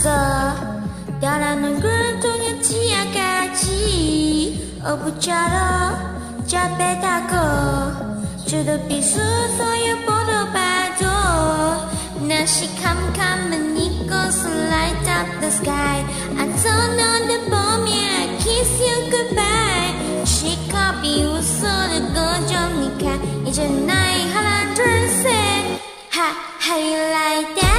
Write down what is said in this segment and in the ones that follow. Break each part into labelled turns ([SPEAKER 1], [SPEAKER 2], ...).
[SPEAKER 1] 다라는 그통에 지하까지 어부처럼 잡배다고 주도 비수서요 보도 봐도 날씨 캄캄한 이곳은 light up the sky I turn on the bomb yeah I kiss you goodbye 시커비 웃어도 꺼져니까 이제 나의 하나 둘셋 How you like that?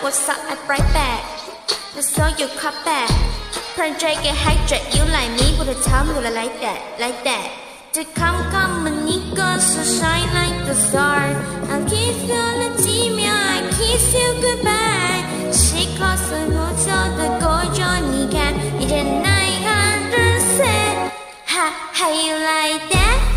[SPEAKER 1] What's up? I right back. So you cut back. Hydrate, get hydrate. You like me, but the time you like that. To come and you go so shine like the star. I'll kiss you on the team, yeah, I kiss you goodbye. She calls the notes of the gorgeous, you can. It's a 900 set. How you like that?